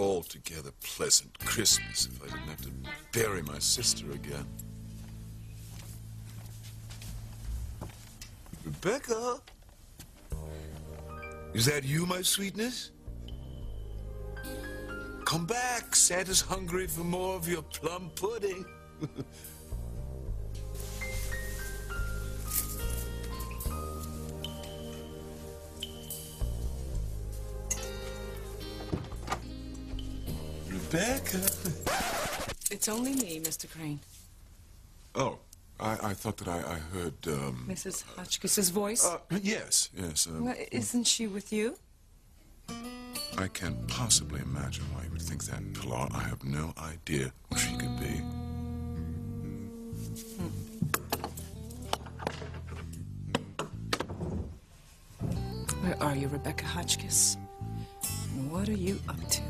altogether pleasant Christmas if I didn't have to bury my sister again. Rebecca? Is that you, my sweetness? Come back. Santa's hungry for more of your plum pudding. Rebecca. It's only me, Mr. Crane. Oh, I thought that I heard, Mrs. Hotchkiss's voice? Yes. Well, isn't she with you? I can't possibly imagine why you would think that, Pilar. I have no idea who she could be. Where are you, Rebecca Hotchkiss? And what are you up to?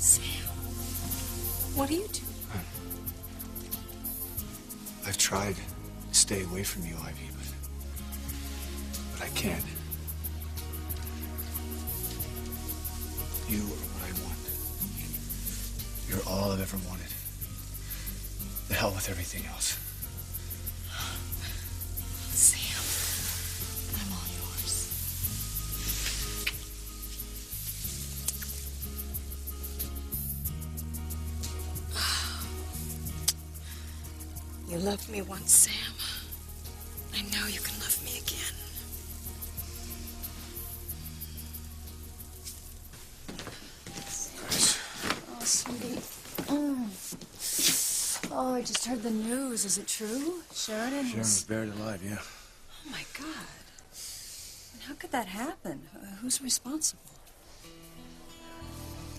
Sam, what are you doing? I've tried to stay away from you, Ivy, but I can't. You are what I want. You're all I've ever wanted. The hell with everything else. Sam, I'm all yours. You loved me once, Sam. I know you can love me again. Oh, sweetie. Oh, I just heard the news. Is it true? Sheridan was buried alive, yeah. Oh, my God. And how could that happen? Who's responsible?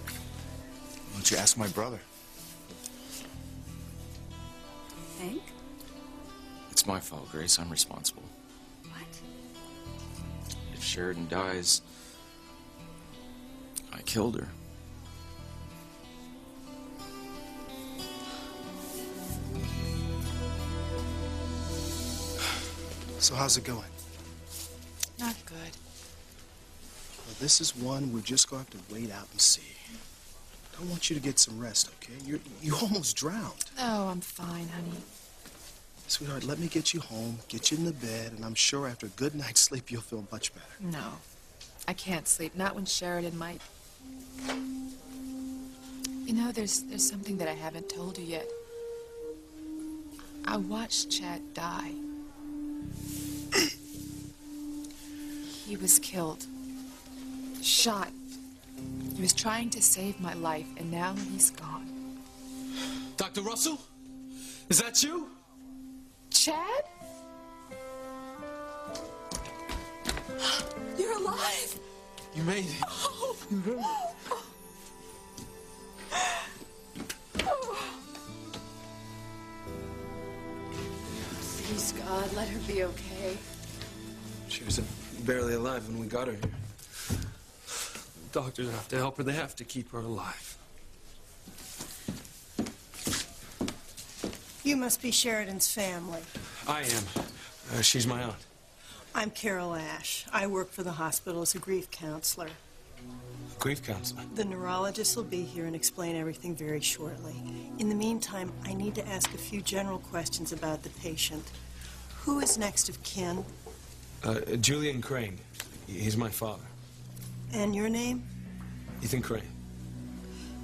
Why don't you ask my brother? Hank? It's my fault, Grace. I'm responsible. What? If Sheridan dies, I killed her. So how's it going? Not good. Well, this is one we're just going to have to wait out and see. I want you to get some rest, okay? You almost drowned. Oh, I'm fine, honey. Sweetheart, let me get you home, get you in the bed, and I'm sure after a good night's sleep, you'll feel much better. No, I can't sleep. Not when Sheridan might. You know, there's something that I haven't told you yet. I watched Chad die. He was killed. Shot. He was trying to save my life, and now he's gone. Dr. Russell? Is that you? Chad? You're alive! You made it. Oh. Please, God, let her be okay. She was barely alive when we got her here. Doctors have to help her. They have to keep her alive. You must be Sheridan's family. I am. She's my aunt. I'm Carol Ash. I work for the hospital as a grief counselor. Grief counselor. The neurologist will be here and explain everything very shortly. In the meantime, I need to ask a few general questions about the patient. Who is next of kin? Julian Crane. He's my father. And your name? Ethan Crane.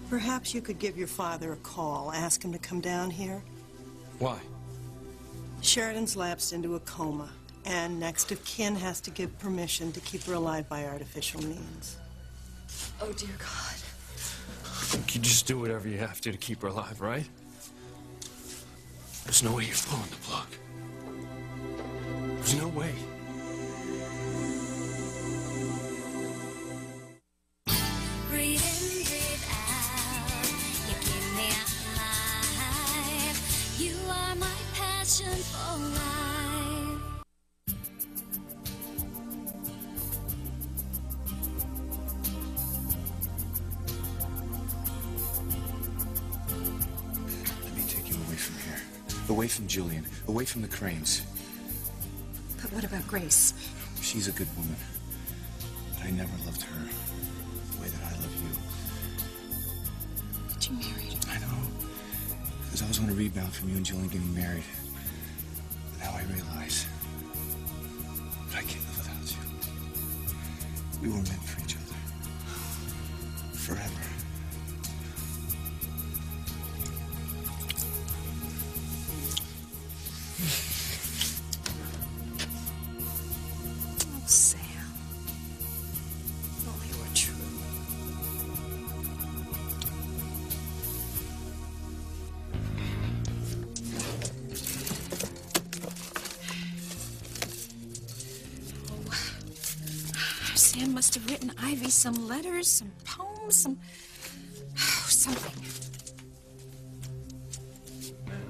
Perhaps you could give your father a call. Ask him to come down here. Why? Sheridan's lapsed into a coma, and next of kin has to give permission to keep her alive by artificial means. Oh, dear God. You just do whatever you have to keep her alive, right? There's no way you're pulling the plug. There's no way. Breathe in, breathe out. You keep me alive. You are my passion. passion for life. Let me take you away from here. Away from Julian. Away from the Cranes. But what about Grace? She's a good woman. But I never loved her the way that I love you. But you married her. I know. Because I was on a rebound from you and Julian getting married. But now I realize that I can't live without you. We were meant for each other. Forever. Oh, Sam. If only it were true. Sam must have written Ivy some letters, some poems, something.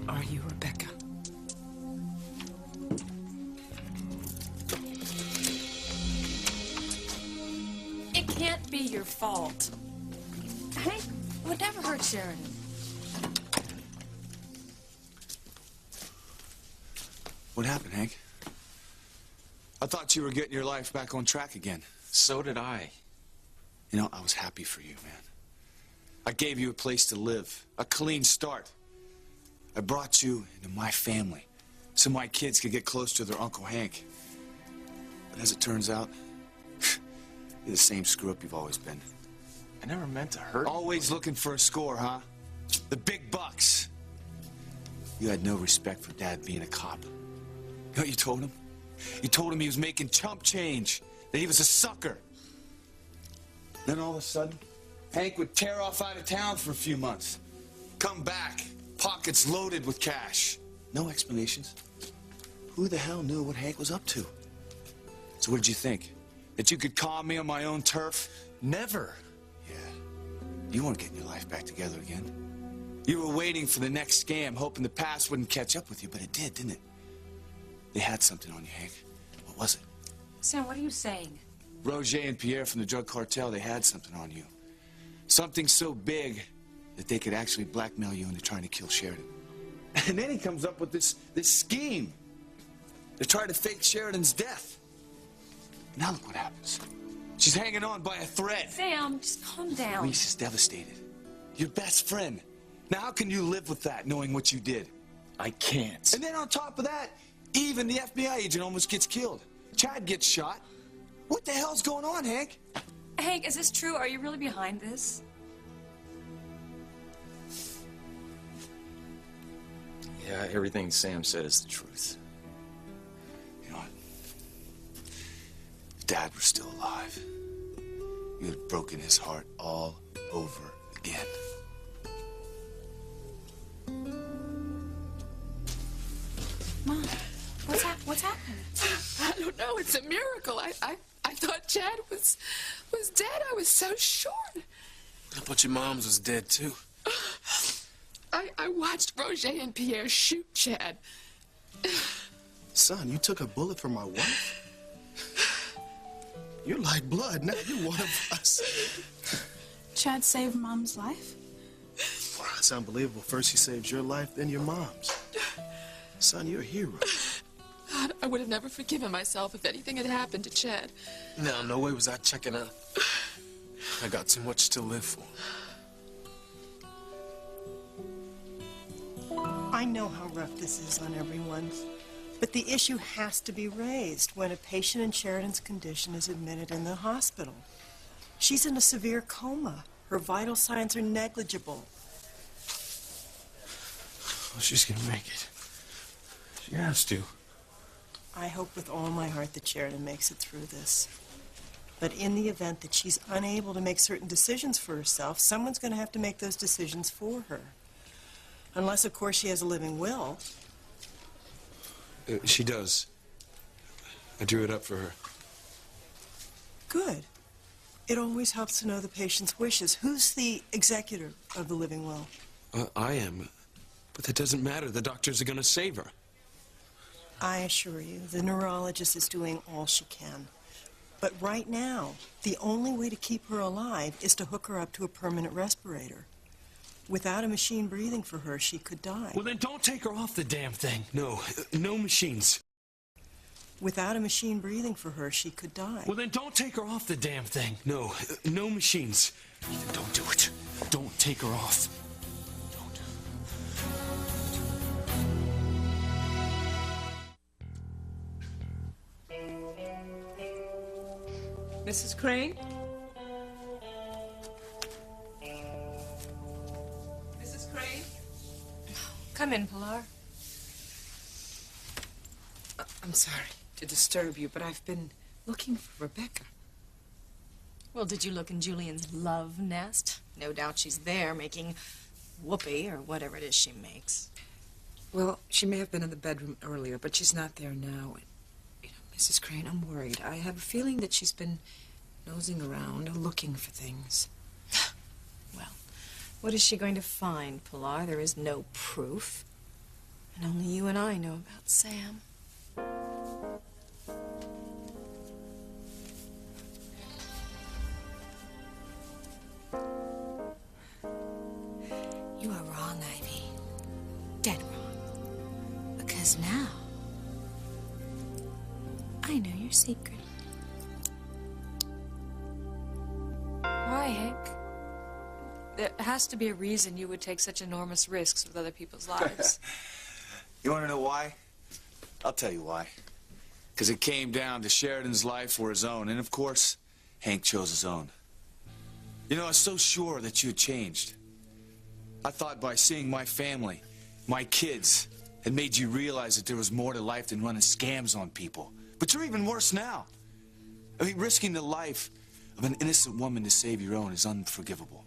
Are you Rebecca? It can't be your fault. Hank would never hurt Sheridan. What happened, Hank? I thought you were getting your life back on track again. So did I. You know, I was happy for you, man. I gave you a place to live, a clean start. I brought you into my family so my kids could get close to their Uncle Hank. But as it turns out, you're the same screw-up you've always been. I never meant to hurt you. Always looking for a score, huh? The big bucks. You had no respect for Dad being a cop. You know what you told him? You told him he was making chump change, that he was a sucker. Then all of a sudden, Hank would tear off out of town for a few months. Come back, pockets loaded with cash. No explanations. Who the hell knew what Hank was up to? So what did you think? That you could calm me on my own turf? Never. Yeah. You weren't getting your life back together again. You were waiting for the next scam, hoping the past wouldn't catch up with you, but it did, didn't it? They had something on you, Hank. What was it? Sam, what are you saying? Roger and Pierre from the drug cartel, they had something on you. Something so big that they could actually blackmail you into trying to kill Sheridan. And then he comes up with this scheme. They're trying to fake Sheridan's death. Now look what happens. She's hanging on by a thread. Sam, just calm down. Reese is devastated. Your best friend. Now how can you live with that, knowing what you did? I can't. And then on top of that, even the FBI agent almost gets killed. Chad gets shot. What the hell's going on, Hank? Hank, is this true? Are you really behind this? Yeah, everything Sam said is the truth. You know what? If Dad were still alive, you'd have broken his heart all over again. Mom, what's happening? I don't know. It's a miracle. I thought Chad was dead. I was so sure. I thought your mom's was dead, too. I watched Roger and Pierre shoot Chad. Son, you took a bullet from my wife? You're like blood. Now you're one of us. Chad saved Mom's life? Wow, it's unbelievable. First he saves your life, then your mom's. Son, you're a hero. God, I would have never forgiven myself if anything had happened to Chad. No way was I checking out. I got too much to live for. I know how rough this is on everyone, but the issue has to be raised when a patient in Sheridan's condition is admitted in the hospital. She's in a severe coma. Her vital signs are negligible. Oh, she's gonna make it. She has to. I hope with all my heart that Sheridan makes it through this. But in the event that she's unable to make certain decisions for herself, someone's going to have to make those decisions for her. Unless, of course, she has a living will. She does. I drew it up for her. Good. It always helps to know the patient's wishes. Who's the executor of the living will? I am. But that doesn't matter. The doctors are gonna save her. I assure you, the neurologist is doing all she can. But right now, the only way to keep her alive is to hook her up to a permanent respirator. Without a machine breathing for her, she could die. Well, then don't take her off the damn thing. No, no machines. Without a machine breathing for her, she could die. Well, then don't take her off the damn thing. No, no machines. Ethan, don't do it. Don't take her off. Don't. Mrs. Crane? Mrs. Crane? Come in, Pilar. I'm sorry to disturb you, but I've been looking for Rebecca. Well, did you look in Julian's love nest? No doubt she's there making whoopee or whatever it is she makes. Well, she may have been in the bedroom earlier, but she's not there now. You know, Mrs. Crane, I'm worried. I have a feeling that she's been nosing around, looking for things. Well, what is she going to find, Pilar? There is no proof. And only you and I know about Sam. You are wrong, Ivy. Dead wrong. Because now, I know your secret. Why, Hank? There has to be a reason you would take such enormous risks with other people's lives. You want to know why? I'll tell you why. Because it came down to Sheridan's life or his own. And of course, Hank chose his own. You know, I was so sure that you had changed. I thought by seeing my family, my kids, had made you realize that there was more to life than running scams on people. But you're even worse now. I mean, risking the life of an innocent woman to save your own is unforgivable.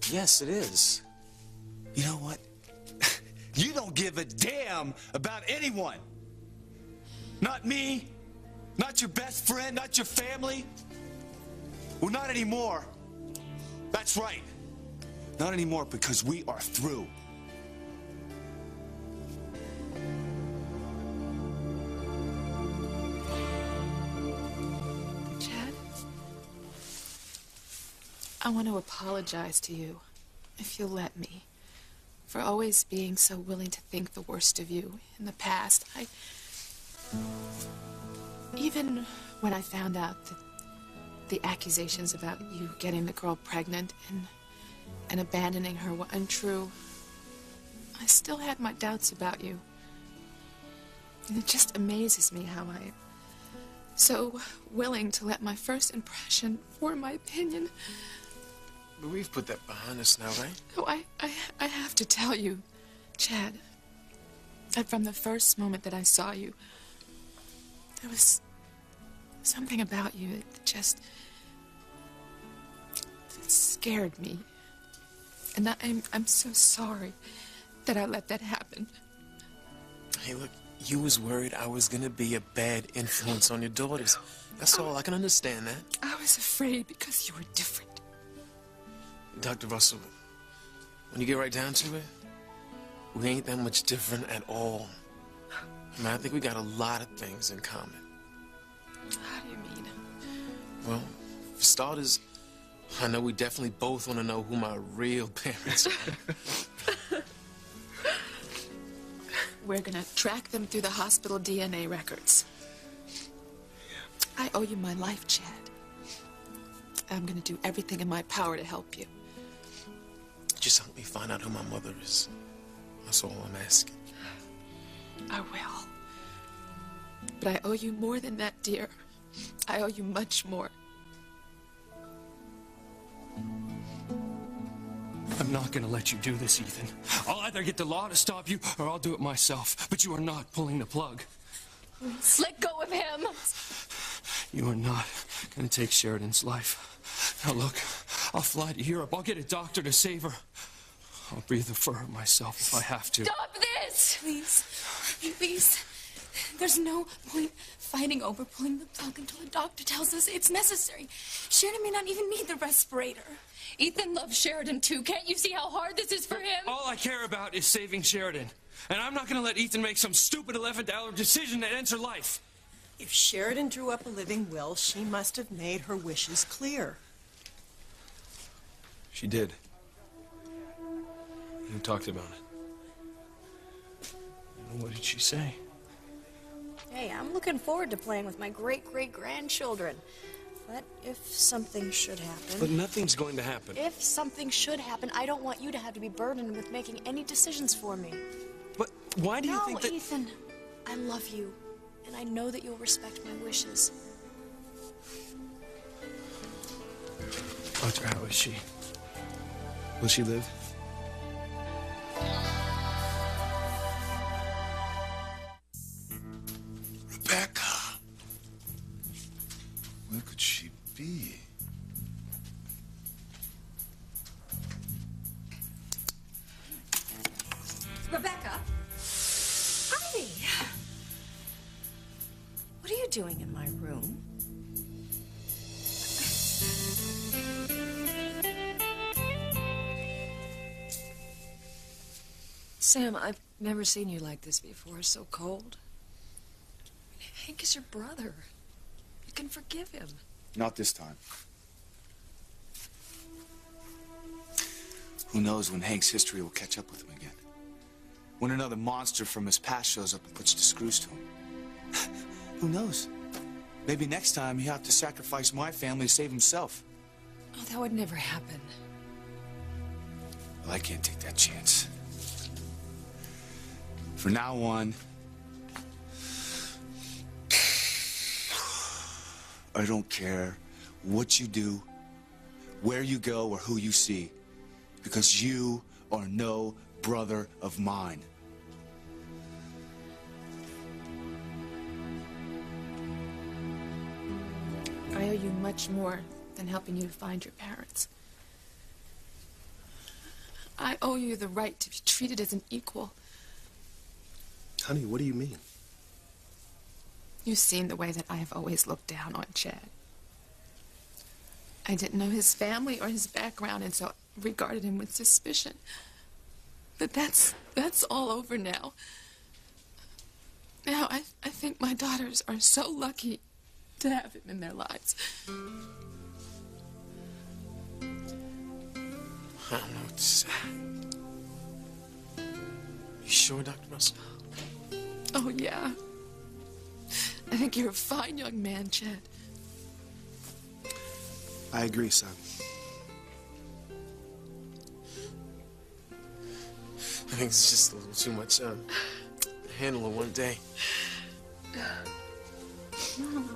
Yes, it is. You know what? You don't give a damn about anyone. Not me, not your best friend, not your family. Well, not anymore. That's right. Not anymore, because we are through. Chad, I want to apologize to you, if you'll let me, for always being so willing to think the worst of you in the past. Even when I found out that the accusations about you getting the girl pregnant and abandoning her were untrue, I still had my doubts about you. And it just amazes me how I'm so willing to let my first impression form my opinion. But we've put that behind us now, right? Oh, I have to tell you, Chad, that from the first moment that I saw you, there was something about you that just scared me. And I'm so sorry that I let that happen. Hey, look, you was worried I was gonna be a bad influence on your daughters. That's all. I can understand that. I was afraid because you were different. Dr. Russell, when you get right down to it, we ain't that much different at all. I mean, I think we got a lot of things in common. How do you mean? Well, for starters, I know we definitely both want to know who my real parents are. We're gonna track them through the hospital DNA records. I owe you my life, Chad. I'm gonna do everything in my power to help you. Just help me find out who my mother is. That's all I'm asking. I will. But I owe you more than that, dear. I owe you much more. I'm not gonna let you do this, Ethan. I'll either get the law to stop you, or I'll do it myself. But you are not pulling the plug. Please let go of him. You are not gonna take Sheridan's life. Now look, I'll fly to Europe. I'll get a doctor to save her. I'll breathe the fur myself if I have to. Stop this! Please. Please. There's no point fighting over pulling the plug until the doctor tells us it's necessary. Sheridan may not even need the respirator. Ethan loves Sheridan too. Can't you see how hard this is for him? All I care about is saving Sheridan. And I'm not going to let Ethan make some stupid 11th hour decision that ends her life. If Sheridan drew up a living will, she must have made her wishes clear. She did. We talked about it. What did she say? Hey, I'm looking forward to playing with my great-great-grandchildren. But if something should happen... But nothing's going to happen. If something should happen, I don't want you to have to be burdened with making any decisions for me. But why do you think that... No, Ethan. I love you. And I know that you'll respect my wishes. Doctor, how is she? Will she live? Rebecca. Where could she be? Rebecca? Ivy! What are you doing in my room? Sam, I've never seen you like this before, so cold. Hank is your brother. You can forgive him. Not this time. Who knows when Hank's history will catch up with him again? When another monster from his past shows up and puts the screws to him. Who knows? Maybe next time he'll have to sacrifice my family to save himself. Oh, that would never happen. Well, I can't take that chance. From now on, I don't care what you do, where you go, or who you see, because you are no brother of mine. I owe you much more than helping you find your parents. I owe you the right to be treated as an equal. Honey, what do you mean? You've seen the way that I have always looked down on Chad. I didn't know his family or his background, and so regarded him with suspicion. But that's all over now. Now, I think my daughters are so lucky to have him in their lives. I don't know what to say. You sure, Dr. Russell? Oh, yeah. I think you're a fine young man, Chad. I agree, son. I think it's just a little too much to handle in one day. Mom.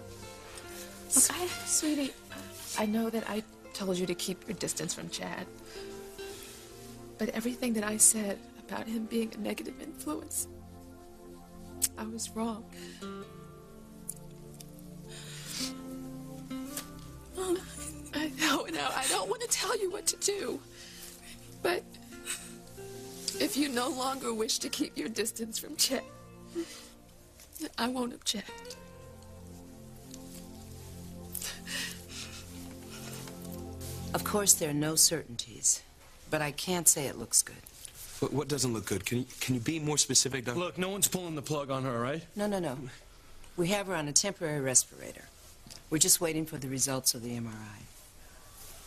Look, sweetie, I know that I told you to keep your distance from Chad. But everything that I said about him being a negative influence, I was wrong. Mom, I know now. I don't want to tell you what to do. But if you no longer wish to keep your distance from Chad, I won't object. Of course, there are no certainties, but I can't say it looks good. What doesn't look good? Can you be more specific, Doctor? Look, no one's pulling the plug on her, right? No. We have her on a temporary respirator. We're just waiting for the results of the MRI.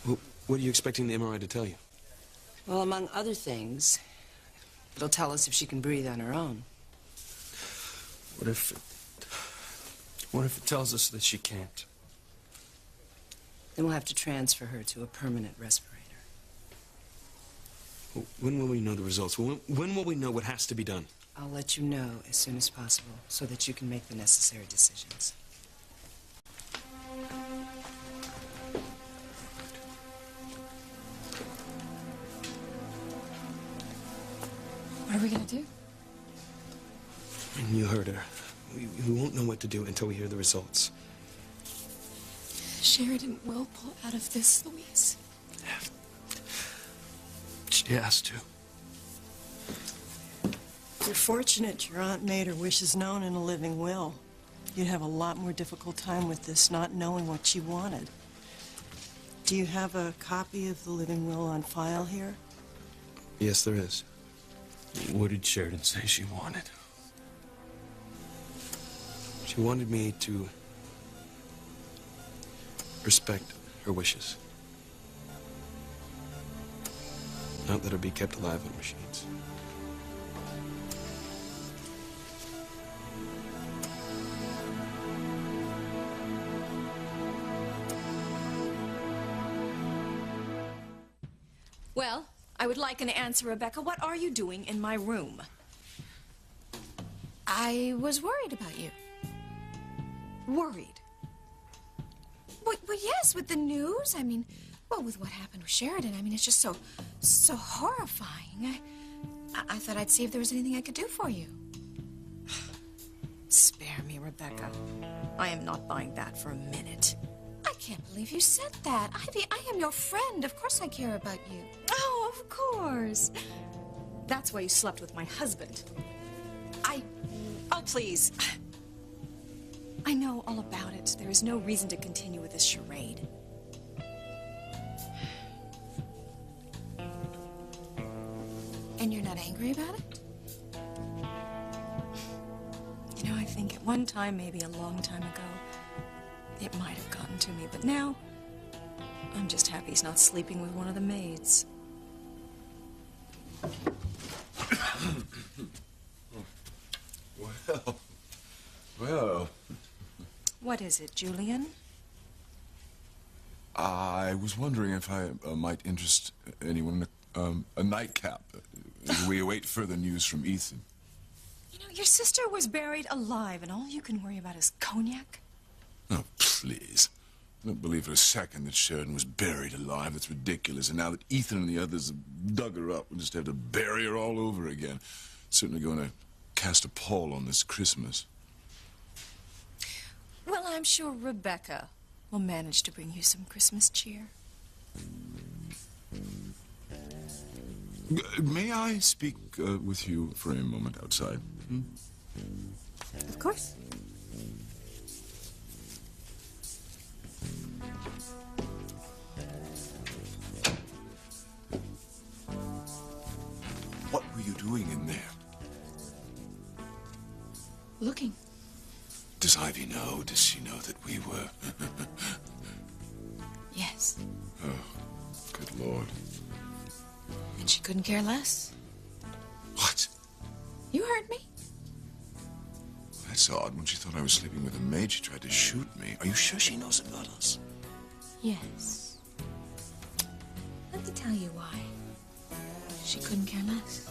Well, what are you expecting the MRI to tell you? Well, among other things, it'll tell us if she can breathe on her own. What if it tells us that she can't? Then we'll have to transfer her to a permanent respirator. Well, when will we know the results? When will we know what has to be done? I'll let you know as soon as possible so that you can make the necessary decisions. What are we gonna do? And you heard her. We won't know what to do until we hear the results. Sheridan will pull out of this, Louise. She has to. You're fortunate your aunt made her wishes known in a living will. You'd have a lot more difficult time with this, not knowing what she wanted. Do you have a copy of the living will on file here? Yes, there is. What did Sheridan say she wanted? She wanted me to respect her wishes. Not let her be kept alive in machines. Well, I would like an answer, Rebecca. What are you doing in my room? I was worried about you. Worried? Well, yes, with the news. I mean, well, with what happened with Sheridan. I mean, it's just so horrifying. I thought I'd see if there was anything I could do for you. Spare me, Rebecca. I am not buying that for a minute. I can't believe you said that. Ivy, I am your friend. Of course I care about you. Oh, of course. That's why you slept with my husband. Oh, please. I know all about it. There is no reason to continue with this charade. And you're not angry about it? You know, I think at one time, maybe a long time ago, it might have gotten to me, but now I'm just happy he's not sleeping with one of the maids. Well. What is it, Julian? I was wondering if I might interest anyone in a nightcap as we await further news from Ethan. You know, your sister was buried alive, and all you can worry about is cognac? Oh, please. I don't believe for a second that Sheridan was buried alive. That's ridiculous. And now that Ethan and the others have dug her up, we'll just have to bury her all over again. Certainly going to cast a pall on this Christmas. Well, I'm sure Rebecca will manage to bring you some Christmas cheer. May I speak with you for a moment outside? Hmm? Of course. What were you doing in there? Looking. Does Ivy know? Does she know that we were? Yes. Oh, good Lord. And she couldn't care less. What? You heard me. That's odd. When she thought I was sleeping with a maid, she tried to shoot me. Are you sure she knows about us? Yes. Let me tell you why. She couldn't care less.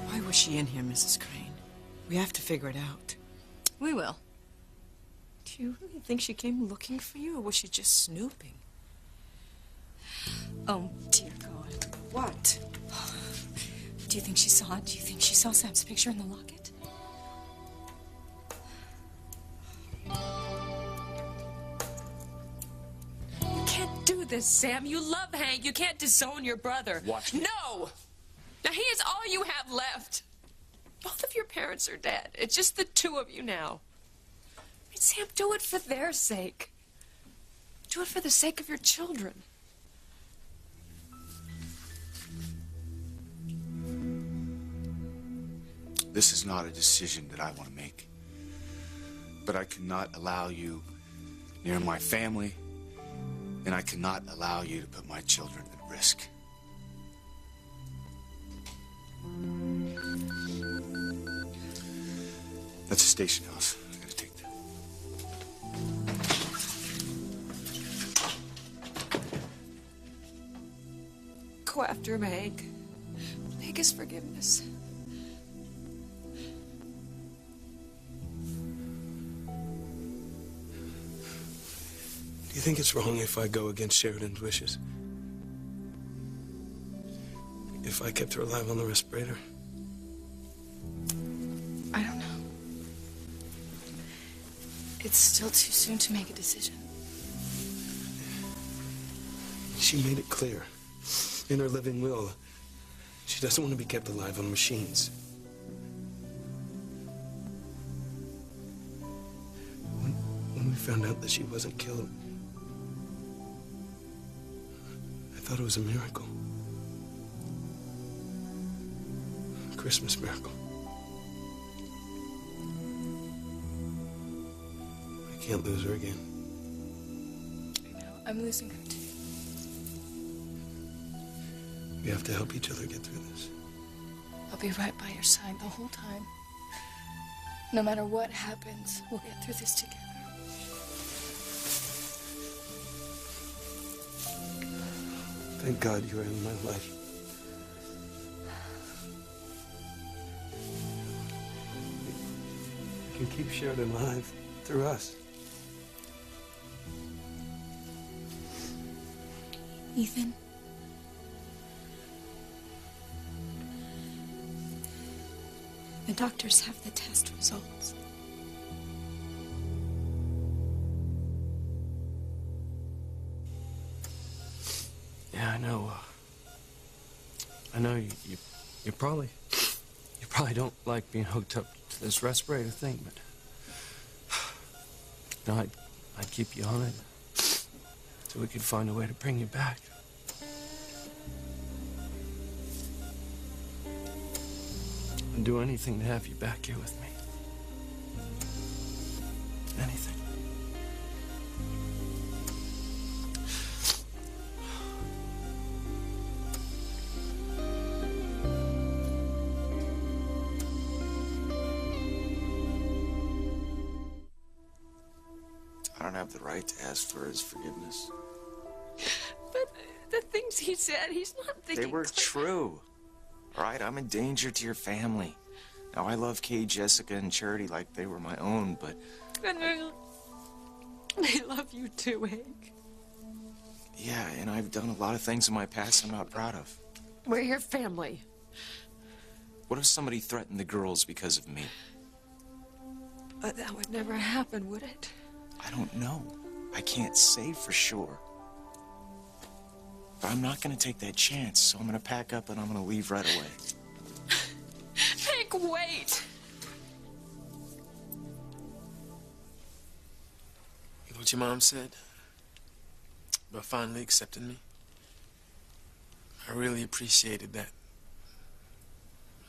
Why was she in here, Mrs. Crane? We have to figure it out. We will. Do you really think she came looking for you, or was she just snooping? Oh, dear God. What? Do you think she saw it? Do you think she saw Sam's picture in the locket? You can't do this, Sam. You love Hank. You can't disown your brother. Watch me. No! Now, he is all you have left. Both of your parents are dead. It's just the two of you now. I mean, Sam, do it for their sake. Do it for the sake of your children. This is not a decision that I want to make. But I cannot allow you near my family, and I cannot allow you to put my children at risk. That's a station house. I gotta take that. Go after him, Hank. Beg his forgiveness. Do you think it's wrong if I go against Sheridan's wishes? If I kept her alive on the respirator? I don't know. It's still too soon to make a decision. She made it clear in her living will. She doesn't want to be kept alive on machines. When we found out that she wasn't killed, I thought it was a miracle. A Christmas miracle. I can't lose her again. I know. I'm losing her too. We have to help each other get through this. I'll be right by your side the whole time. No matter what happens, we'll get through this together. Thank God you're in my life. You can keep Sheridan alive through us. Ethan. The doctors have the test results. Yeah, I know. I know you probably don't like being hooked up to this respirator thing, but no, I'd keep you on it so we could find a way to bring you back. I'd do anything to have you back here with me. Anything. I don't have the right to ask for his forgiveness. But the things he said, he's not thinking... They were true. All right, I'm a danger to your family. Now, I love Kay, Jessica, and Charity like they were my own, but... And they love you too, Hank. Yeah, and I've done a lot of things in my past I'm not proud of. We're your family. What if somebody threatened the girls because of me? But that would never happen, would it? I don't know. I can't say for sure. But I'm not going to take that chance, so I'm going to pack up and I'm going to leave right away. Hank, wait! You know what your mom said about finally accepting me? I really appreciated that.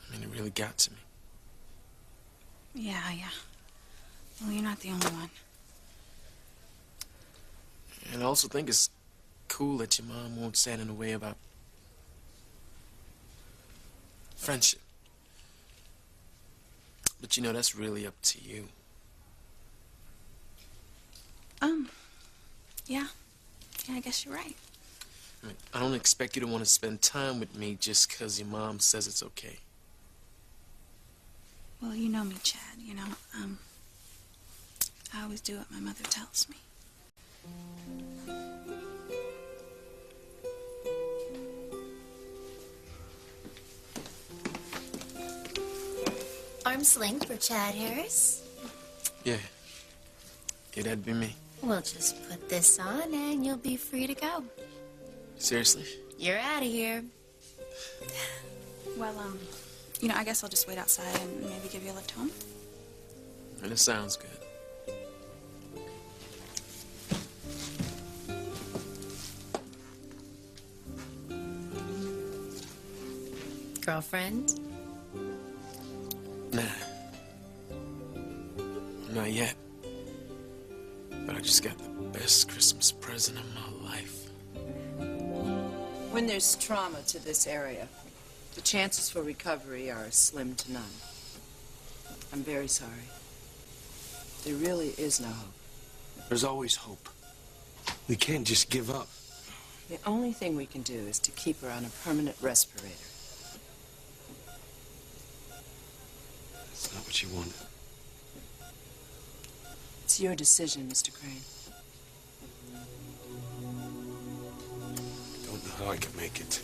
I mean, it really got to me. Yeah. Well, you're not the only one. And I also think it's cool that your mom won't stand in the way about friendship. But you know, that's really up to you. Yeah, I guess you're right. I mean, I don't expect you to want to spend time with me just because your mom says it's okay. Well, you know me, Chad, I always do what my mother tells me. Arm sling for Chad Harris. Yeah, that'd be me. We'll just put this on and you'll be free to go. Seriously? You're out of here. Well, I guess I'll just wait outside and maybe give you a lift home. And it sounds good. Girlfriend? Nah. Not yet. But I just got the best Christmas present of my life. When there's trauma to this area, the chances for recovery are slim to none. I'm very sorry. There really is no hope. There's always hope. We can't just give up. The only thing we can do is to keep her on a permanent respirator. That's not what you wanted. It's your decision, Mr. Crane. I don't know how I can make it.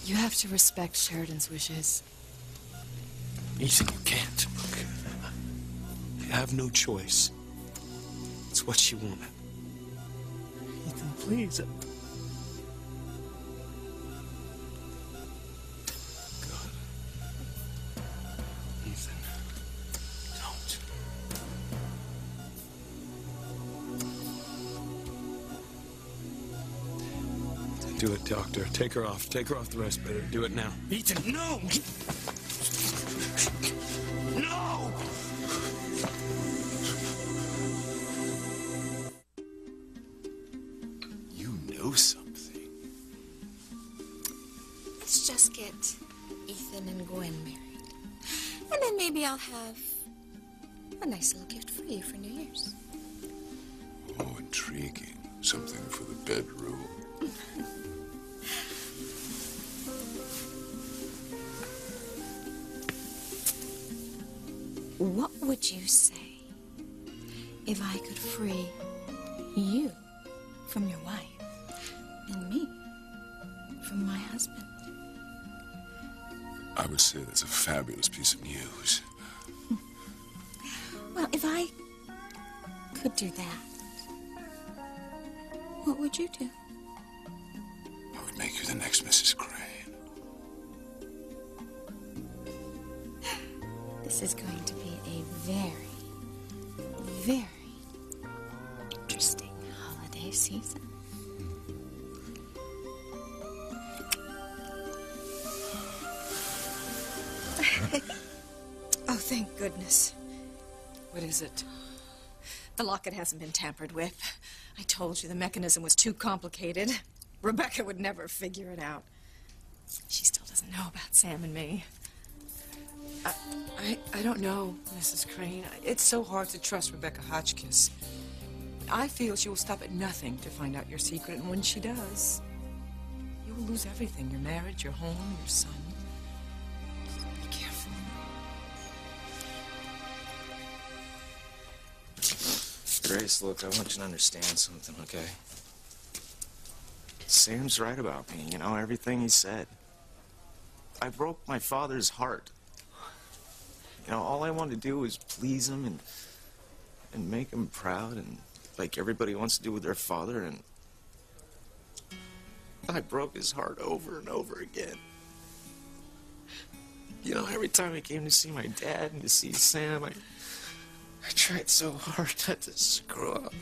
You have to respect Sheridan's wishes. Ethan, you can't. Look, you have no choice. It's what she wanted. Please. God. Ethan. Don't. Do it, doctor. Take her off. Take her off the respirator. Do it now. Ethan, no! No! You know something. Let's just get Ethan and Gwen married. And then maybe I'll have a nice little gift for you for New Year's. Oh, intriguing. Something for the bedroom. What would you say if I could free you from your wife and me from my husband? I would say that's a fabulous piece of news. Well, if I could do that, what would you do? I would make you the next Mrs. Crane. This is going to be a very, very interesting holiday season. Oh, thank goodness. What is it? The locket hasn't been tampered with. I told you the mechanism was too complicated. Rebecca would never figure it out. She still doesn't know about Sam and me. I don't know, Mrs. Crane. It's so hard to trust Rebecca Hotchkiss. I feel she will stop at nothing to find out your secret, and when she does, you will lose everything. Your marriage, your home, your son. Be careful. Grace, look, I want you to understand something, okay? Sam's right about me, you know, everything he said. I broke my father's heart. You know, all I wanted to do was please him and make him proud, and like everybody wants to do with their father, and I broke his heart over and over again. You know, every time I came to see my dad and to see Sam, I tried so hard not to screw up.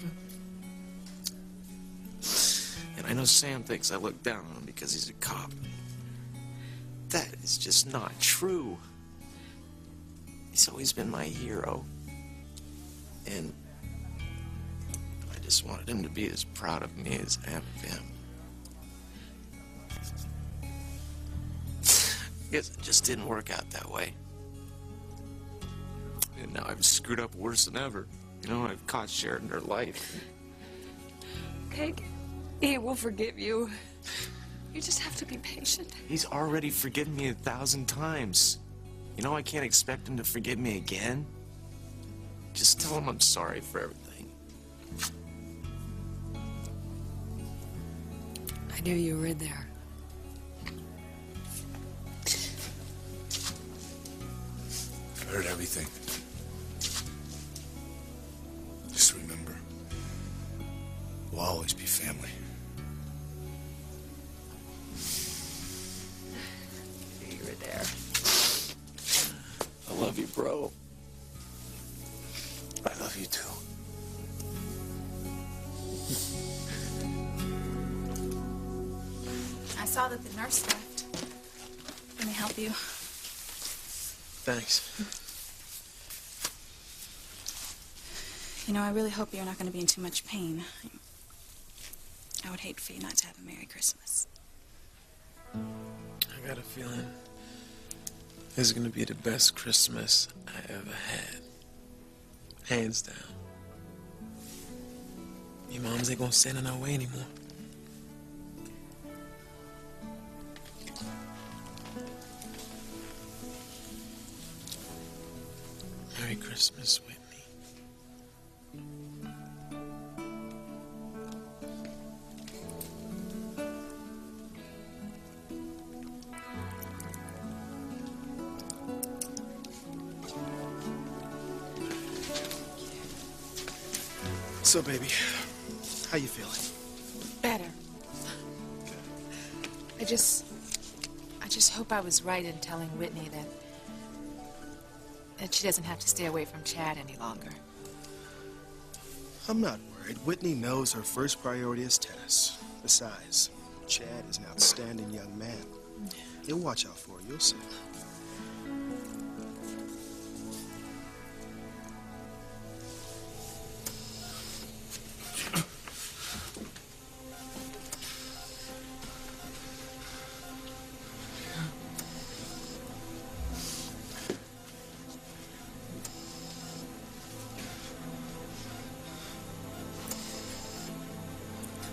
And I know Sam thinks I look down on him because he's a cop. That is just not true. He's always been my hero. And I just wanted him to be as proud of me as I am of him. I guess it just didn't work out that way. And now I've screwed up worse than ever. You know, I've caught Sheridan her life. Okay, he will forgive you. You just have to be patient. He's already forgiven me 1,000 times. You know, I can't expect him to forgive me again. Just tell him I'm sorry for everything. I knew you were in there. I've heard everything. Just remember, we'll always be family. You were there. I love you, bro. I love you too. I saw that the nurse left. Let me help you. Thanks. You know, I really hope you're not going to be in too much pain. I would hate for you not to have a Merry Christmas. I got a feeling this is gonna be the best Christmas I ever had. Hands down. Your moms ain't gonna stand in our way anymore. Merry Christmas, Whitney. So, baby, how you feeling? Better. I just hope I was right in telling Whitney that she doesn't have to stay away from Chad any longer. I'm not worried. Whitney knows her first priority is tennis. Besides, Chad is an outstanding young man. He'll watch out for her, you'll see.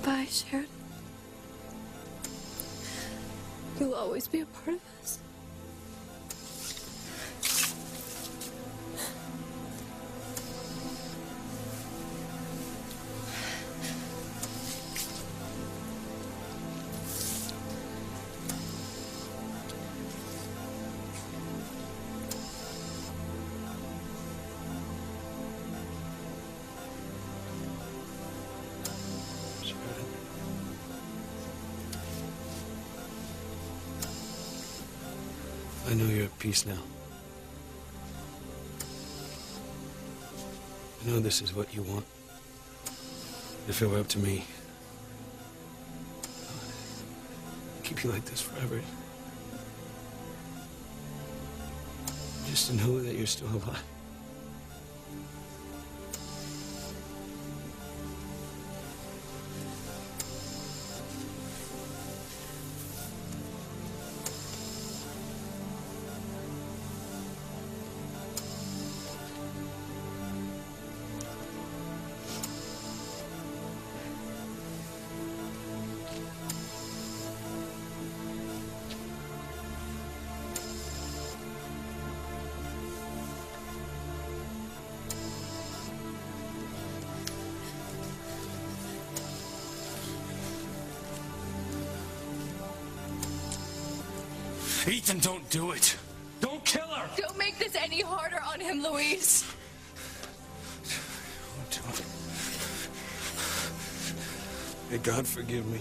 Bye, Sheridan. You'll always be a part of us. I know you're at peace now. I know this is what you want. If it were up to me, I'd keep you like this forever. Just to know that you're still alive. Ethan, don't do it. Don't kill her. Don't make this any harder on him, Louise. May God forgive me.